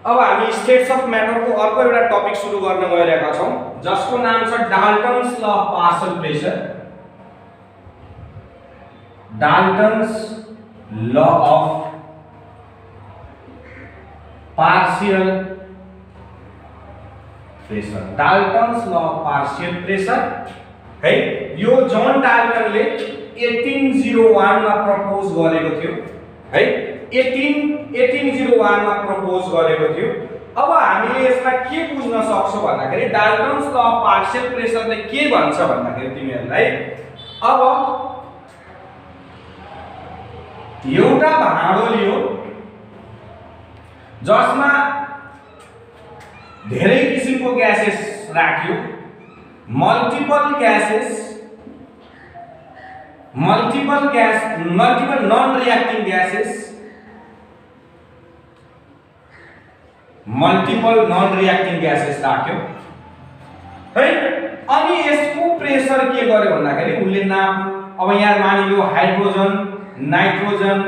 अब हामी states of matter को अर्को एउटा टपिक सुरु गर्न गइरहेका छौं जसको नाम छ Dalton's law of partial pressure. Dalton's law of partial pressure. Dalton's law of partial pressure है, यो जन डाल्टनले 1801 मा प्रपोज गरेको थियो है। 1801 मा प्रपोज गरेको थियो। अब हामीले यसलाई के बुझ्न सक्छौं भन्दाखेरि डाल्टन्स ल अफ पार्शियल प्रेशरले के भन्छ भन्दाखेरि तिमीहरुलाई अब एउटा भाँडो लियो जसमा धेरै किसिमको ग्यासेस राख्यो, multiple non reacting gases, multiple non reacting gases राख्यो है। अनि यसको प्रेशर के गर्यो भन्दाखेरि उले नाप अब यहाँ मानिलियो हाइड्रोजन नाइट्रोजन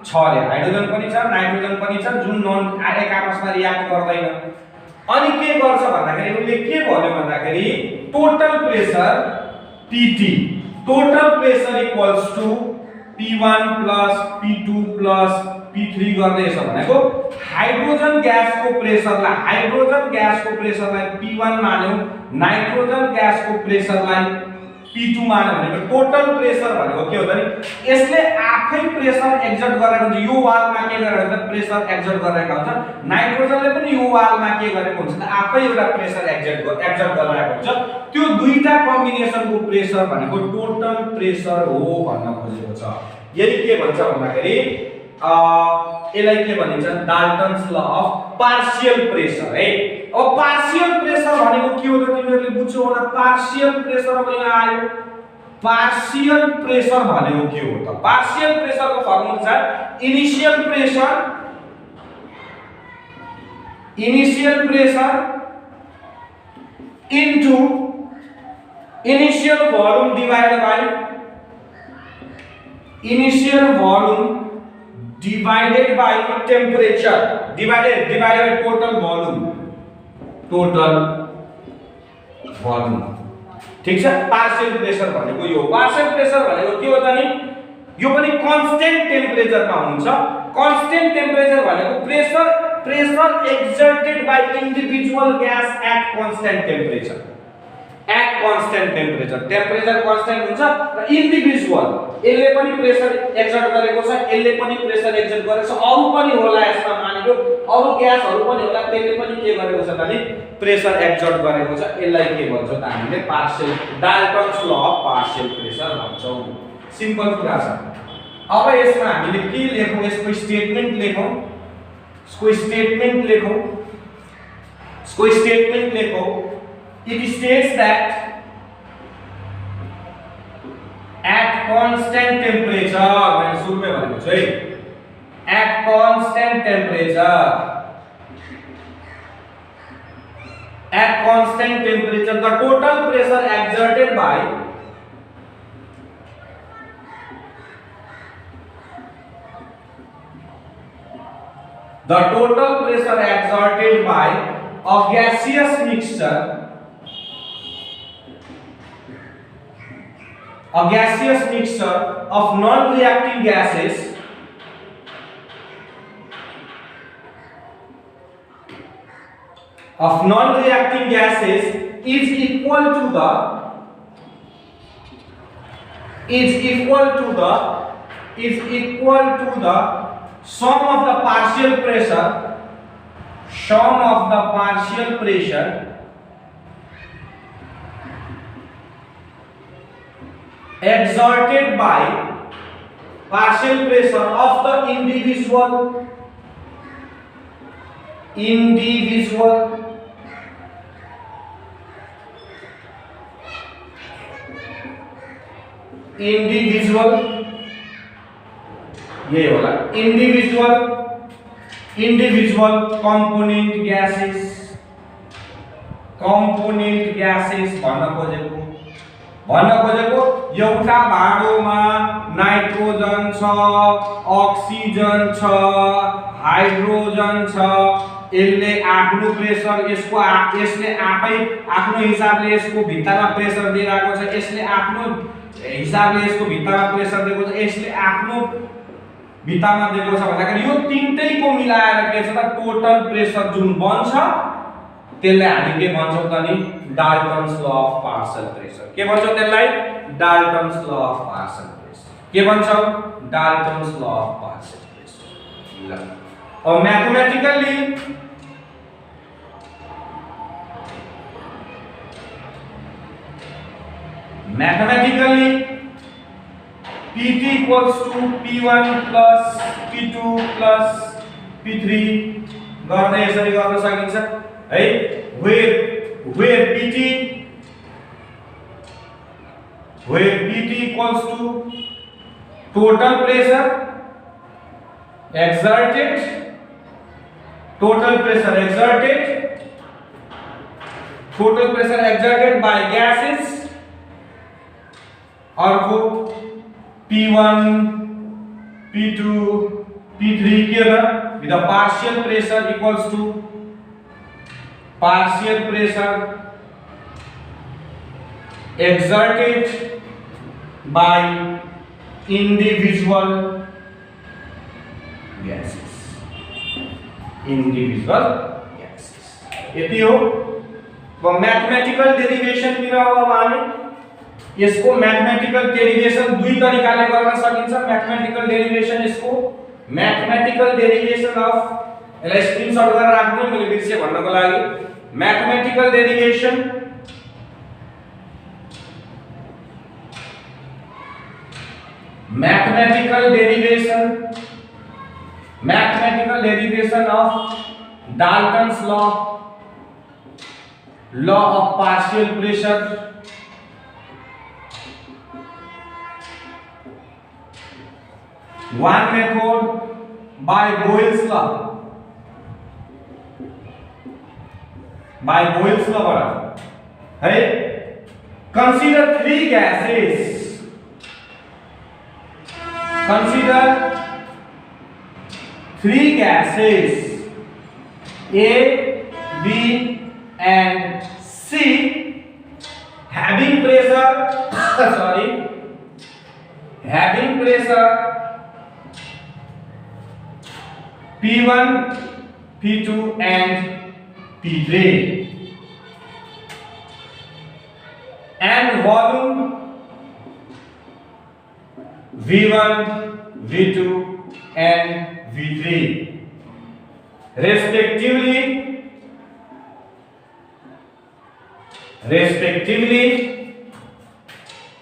छ रे, हाइड्रोजन पनि छ नाइट्रोजन पनि छ जुन नन एक आपसमा रिएक्ट गर्दैन। अनि के गर्छ भन्दाखेरि उले के भन्यो भन्दाखेरि total pressure Pt, total pressure equals to P1 plus P2 plus P3 गर्दैछ भनेको हाइड्रोजन ग्यासको प्रेशरलाई P1 मान्यो, नाइट्रोजन ग्यासको प्रेशरलाई P2 मान्यो भनेको टोटल प्रेशर भनेको के हो त यसले आफै प्रेशर एक्जर्ट गरेको हुन्छ। यो वालमा के गरेको हुन्छ प्रेशर एक्जर्ट गरेको हुन्छ। नाइट्रोजनले पनि यो वालमा के गरेको हुन्छ त आफै एउटा प्रेशर एक्जर्ट गरिरहेको हुन्छ। त्यो दुईटा कम्बिनेसनको प्रेशर भनेको टोटल प्रेशर हो भन्न खोजेको छ। यदि के भन्छ भन्दाखेरि यसलाई के भनिन्छ Dalton's law of partial pressure है। अब पार्शियल प्रेशर भनेको के हो त तिमीहरुले बुझ्छौ होला। पार्शियल प्रेशर अब यहाँ आयो। पार्शियल प्रेशर भनेको के हो त? पार्शियल प्रेशरको फर्मुला छ initial pressure into initial volume divided by temperature divided by total volume ठीक छ। पार्शियल प्रेशर भनेको यो। पार्शियल प्रेशर भनेको के हो त नि यो पनि कांस्टेंट टेम्परेचरमा हुन्छ। कांस्टेंट टेम्परेचर भनेको pressure exerted by individual gas at constant temperature. Temperature constant हुन्छ र इन्डिभिजुअल यसले पनि प्रेशर एक्जर्ट गरेको छ, यसले पनि प्रेशर एक्जर्ट गरेको छ, अरु पनि होला यसमा मानिलो अरु ग्यासहरु पनि होला त्यसले पनि के गरेको छ भने प्रेशर एक्जर्ट गरेको छ। यसलाई के भन्छ त हामीले partial Dalton's law of partial pressure भन्छौं। सिम्पल कुरा छ। अब यसमा हामीले के लेखौं यसको स्टेटमेन्ट लेखौं। It states that at constant temperature, मैंने शुरू में बोला है, at constant temperature, the total pressure exerted by a gaseous mixture of non-reacting gases is equal to the sum of the partial pressure exerted by partial pressure of the individual ये वाला individual component gases भन्न खोजेको एउटा भाँडोमा nitrogen छ, oxygen छ, hydrogen छ, यसले आफ्नो प्रेसर यसले आफै आफ्नो हिसाबले यसको भित्तामा प्रेसर दिइरहेको छ, यसले आफ्नो हिसाबले यसको भित्तामा प्रेसर दिएको छ, यसले आफ्नो भित्तामा दिएको छ भन्दाखेरि यो तीनटैको मिलाएर के छ त टोटल प्रेसर जुन बन्छ त्यसलाई हामी के भन्छौँ त नि Dalton's law of partial pressure. के भन्छौँ त्यसलाई Dalton's law of partial pressure. के भन्छौँ Dalton's law of partial pressure. ल अब mathematically Pt equals to P1 plus P2 plus P3 गर्दै यसरी गर्न सकिन्छ है, where Pt equals to total pressure exerted by gases, अर्को P1 P2 P3 के हो with the partial pressure equals to partial pressure exerted by individual gases। यति हो। तो मैथमेटिकल डेरिवेशन तिर अब हामी यसको मैथमेटिकल डेरिवेशन दुई तरिकाले गर्न सकिन्छ। मैथमेटिकल डेरिवेशन यसको मैथमेटिकल डेरिवेशन अफ यसलाई स्क्रिनशट गरेर राख्नु मैले बिर्से भन्नको लागि। Mathematical derivation of Dalton's law of partial pressure one method by Boyle's law है। consider three gases A, B and C having pressure P1, P2 and P3 and volume V1, V2 and V3 respectively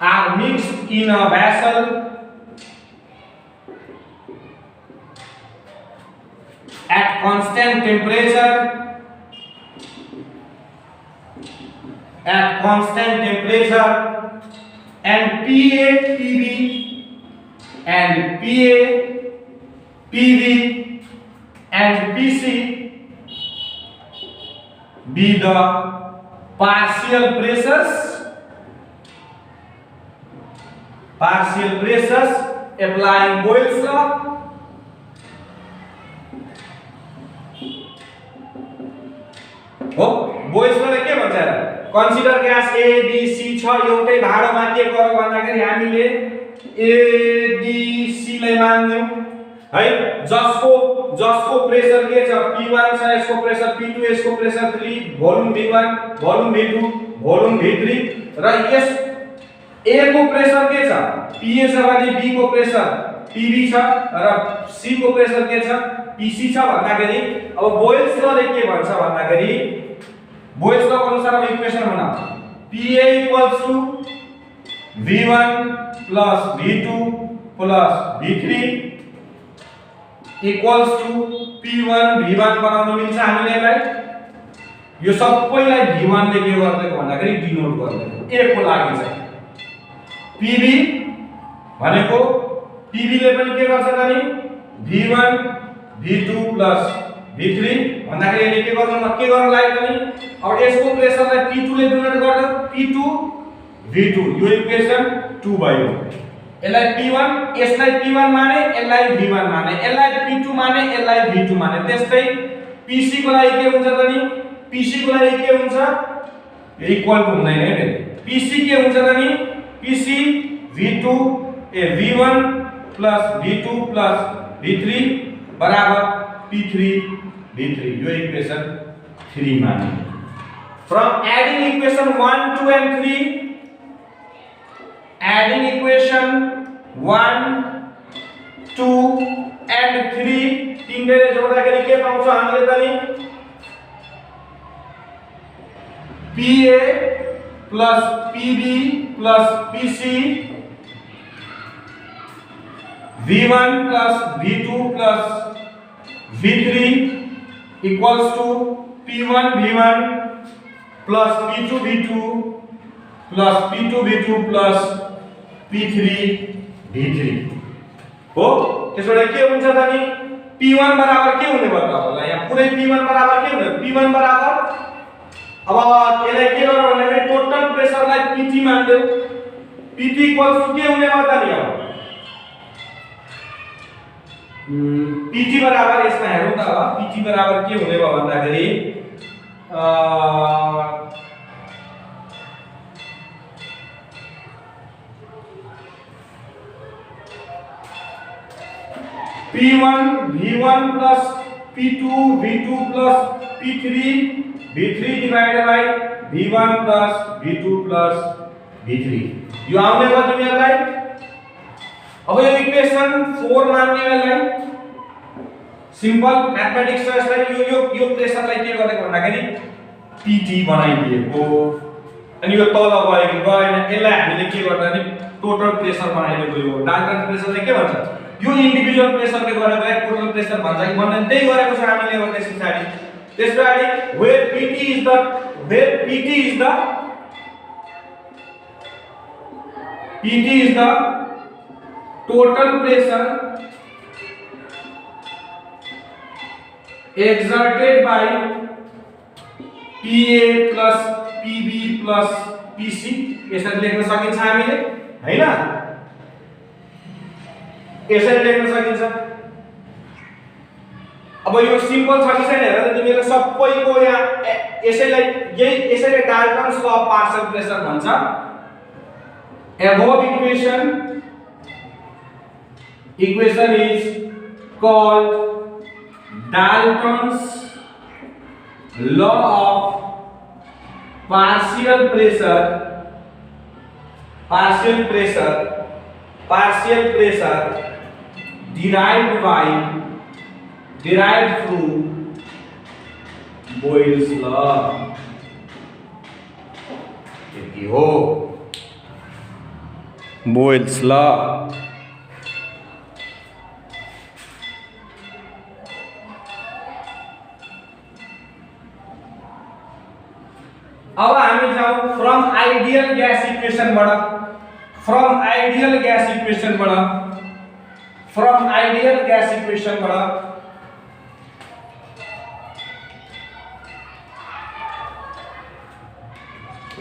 are mixed in a vessel at constant temperature and PA, PB and PA, PV and PC be the partial pressures applying Boyle's law हो। Boyle's लले के भन्छ र consider gas A B C छ एउटै भाँडोमा के गर्यो भन्दाखेरि हामीले A B C लाई मान्यौ है, जसको प्रेसर के छ P1 छ, यसको प्रेसर P2, यसको pressure 3, volume V1, volume V2, volume V3 र यस A को प्रेसर के छ PA छ भने B को प्रेसर PB छ र C को प्रेसर के छ PC छ भन्दाखेरि अब बोयल्स लले के भन्छ भन्दाखेरि बोयल्स लको अनुसार अब इक्वेसन बनाऊ PA equals to V1 plus V2 plus V3 equals to P1 V1 बनाउन मिल्छ हामीले यसलाई। यो सबैलाई V1 ले के गर्दैको भन्दाखेरि डिनोट गर्दैको A को लागि चाहिँ PB भनेको PB ले पनि के गर्छ त नि V1 V2 plus V3 भन्दाखेरि यसले के गर्न लाग्यो त नि अब यसको प्रेसरलाई P2 ले डिनोट गर्दा P2 V2 यो इक्वेसन 2/1 यसलाई P1 यसलाई P1 माने यसलाई V1 माने यसलाई P2 माने यसलाई V2 माने त्यस्तै पीसी को लागि के हुन्छ त नि पीसी को लागि के हुन्छ इक्वल टु हुँदैन है फेरि पीसी के हुन्छ त नि PC v2 v1 plus v2 plus v3 बराबर p3 v3 यो इक्वेसन 3 माने from adding equation 1 2 and 3 adding equation 1 2 and 3 तीनले जोड्दाखेरि के पाउँछ हामीले त नि pa plus pb plus pc v1 plus v2 plus v3 equals to p1 v1 plus p2 v2 plus p2 v2 plus p3 v3 हो त्यसबाट के हुन्छ त नि p1 बराबर के हुने भयो त होला यहाँ पुरै p1 बराबर के हुने p1 बराबर अब यसलाई के गर्नु भन्दाखेरि टोटल प्रेसरलाई pt मान्दियौ pt इक्वल्स टु के हुने भयो त नि अब pt बराबर यसमा हेरौँ त अब pt बराबर के हुने भयो भन्दाखेरि p1 v1 plus p2 v2 plus p3 v3 divided by v1 plus v2 plus v3 यो आउने भयो तिमीहरुलाई अब यो इक्वेसन 4 मान्ने बेलालाई सिम्पल म्याथमेटिक्स छ यसलाई यो प्रेसरलाई के गरेको भन्दाखेरि pt बनाइदिएको अनि यो तल गएन यसलाई हामीले के गर्दा नि टोटल प्रेसर बनाइदिएको यो डाल्टन प्रेसरले के भन्छ यो इन्डिभिजुअल प्रेसरले गरेको टोटल प्रेसर भन्छ कि भन्दैन त्यही गरेको छ हामीले अब त्यसपछि where pt is the total pressure exerted by PA plus PB plus PC यसरी लेख्न सकिन्छ हामीले हैन यसरी लेख्न सकिन्छ अब यो सिम्पल छ कि छैन हेर त तिमीले सबैको यहाँ यसैलाई यसैले Dalton's law of partial pressure भन्छ above equation is called Dalton's law of partial pressure derived through Boyle's law यति हो Boyle's law अब हामी जाऊ फ्रम आइडियल ग्यास इक्वेसनबाट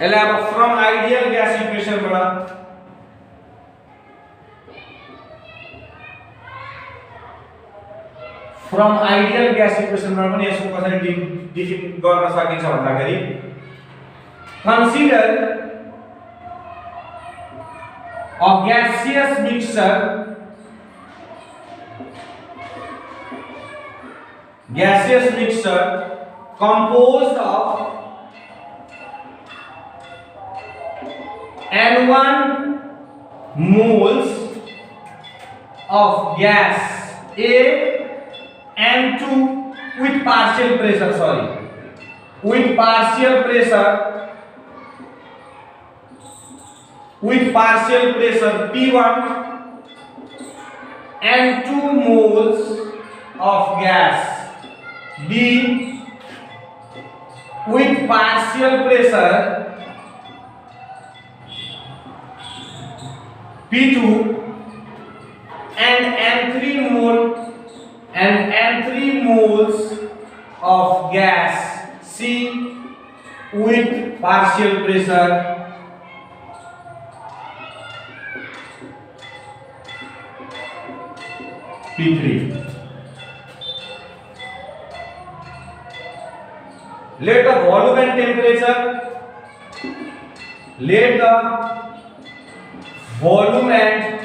यसलाई अब फ्रम आइडियल ग्यास इक्वेसनबाट पनि यसको कसरी डिफाइन गर्न सकिन्छ भन्दाखेरि consider a gaseous mixture composed of N1 moles of gas A N2 with partial pressure P1 and 2 moles of gas B with partial pressure P2 and N3 moles of gas C with partial pressure P3 let the volume and temperature, let the volume and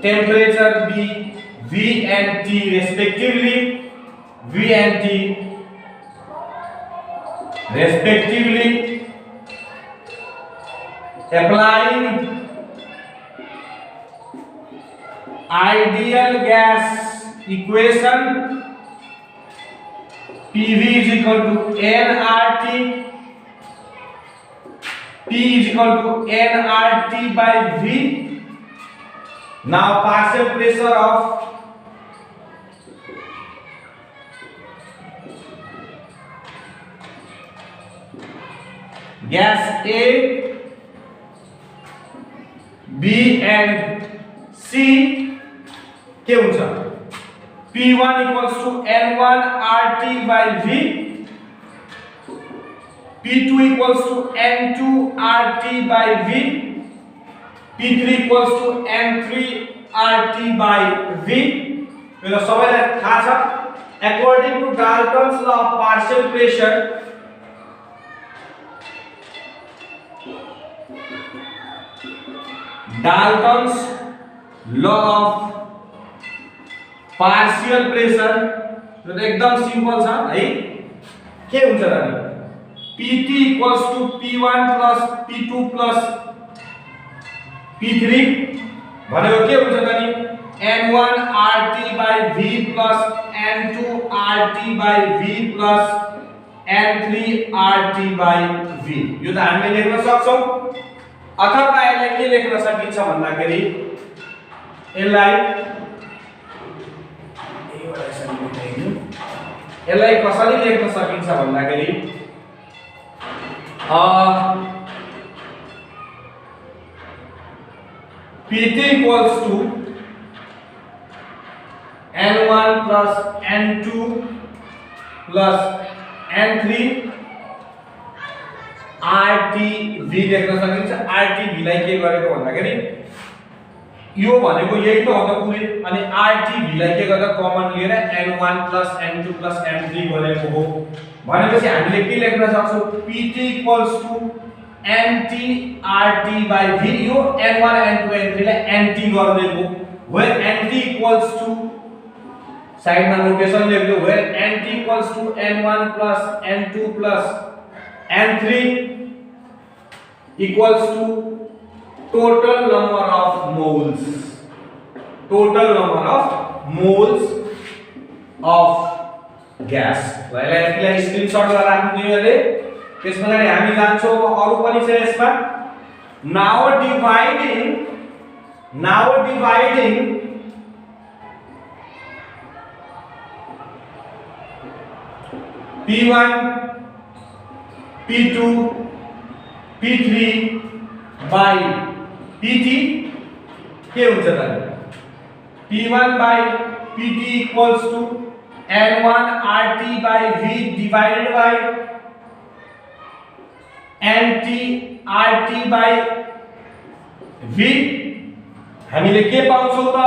temperature be V and T respectively, V and T respectively, applying ideal gas equation, PV is equal to nRT, P is equal to nRT by V. Now partial pressure of gas A, B and C के हुन्छ P1 equals to N1 RT by V, P2 equals to N2 RT by V, P3 equals to N3 RT by V. यो सबैलाई थाहा छ according to Dalton's law of partial pressure, Dalton's law of partial pressure यो त एकदम simple छ है के हुन्छ त नि PT equals to P1 plus P2 plus P3 भनेको के हुन्छ त नि N1 RT by V plus N2 RT by V plus N3 RT by V. यो त हामीले लेख्न सक्छौं अथवा यसलाई के लेख्न सकिन्छ भन्दाखेरि यसलाई कसरी लेख्न सकिन्छ भन्दाखेरि PT equals to N1 plus N2 plus N3 RTV लेख्न सकिन्छ। RTV लाई के गरेको भन्दाखेरि यो भनेको यही त हो त पुरै अनि RTV लाई के गर्दा कमन लिएर N1 plus N2 plus N3 गरेको हो भनेपछि हामीले के लेख्न सक्छौं PT equals to NT RT by V yo N1 N2 N3 lie NT गर्दिएको where NT equals to side में नोटेशन लेख दो where NT equals to N1 plus N2 plus N3 equals to total number of moles of gas ल यसलाई screenshot गरेर राख्नु दिनुले त्यसपछि हामी जान्छौं अरु पनि छ यसमा now dividing P1 P2 P3 by PT के हुन्छ त P1 by PT equals to N1 RT by V divided by NT RT by V हामीले के पाउँछौं त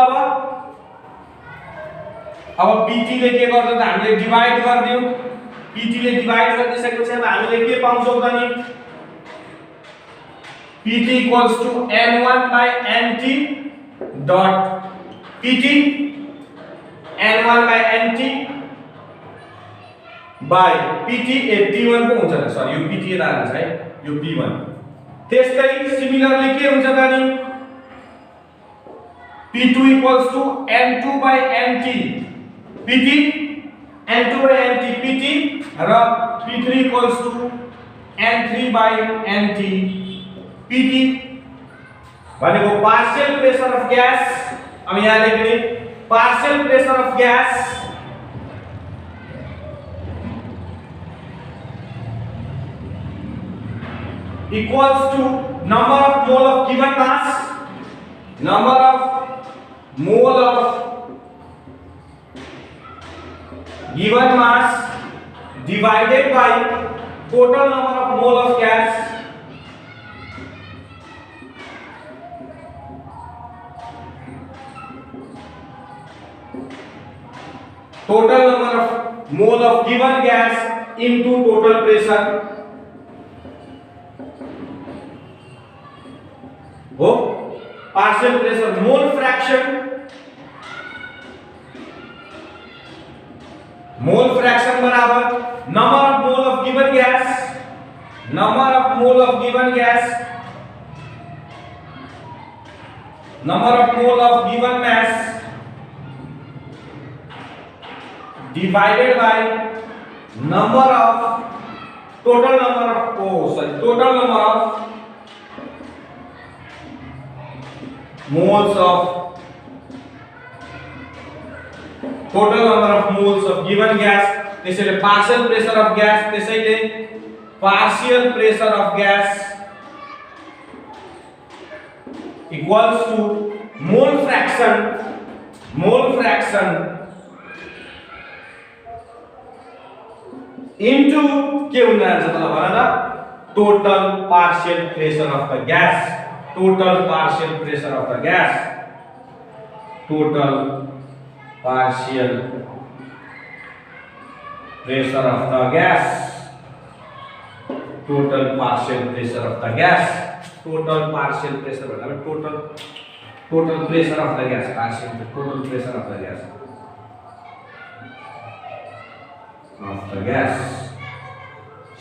अब PT ले के गर्छ त हामीले डिवाइड गर्दियौ PT ले डिवाइड गरिसकेपछि अब हामीले के पाउँछौं त नि PT equals to N1 by NT dot PT N1 by NT by PT T1 को हुन्छ त सरी यो PT ला हुन्छ है यो P1 त्यस्तै सिमिलरली के हुन्छ त नि P2 equals to N2 by NT PT N2 by NT PT raw P3 equals to N3 by NT PT भनेको partial pressure of gas अब यहाँ लेख्ने partial pressure of gas equals to number of mole of given mass divided by total number of mole of gas total number of mole of given gas into total pressure हो partial pressure mole fraction बराबर number of mole of given gas number of mole of given gas number of mole of given mass divided by number of total number of moles of given gas त्यसैले partial pressure of gas त्यसैले partial pressure of gas equals to mole fraction into के हुन जान्छ त भन त total partial pressure of the gas total partial pressure of the gas total partial pressure of the gas total partial pressure of the gas total partial pressure भन्दा total pressure of the gas partial total pressure of the gas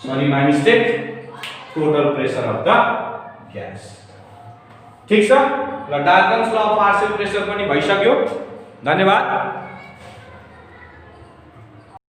sorry my mistake total pressure of the gas ठीक छ ल Dalton's law of partial pressure पनि भइसक्यो धन्यवाद।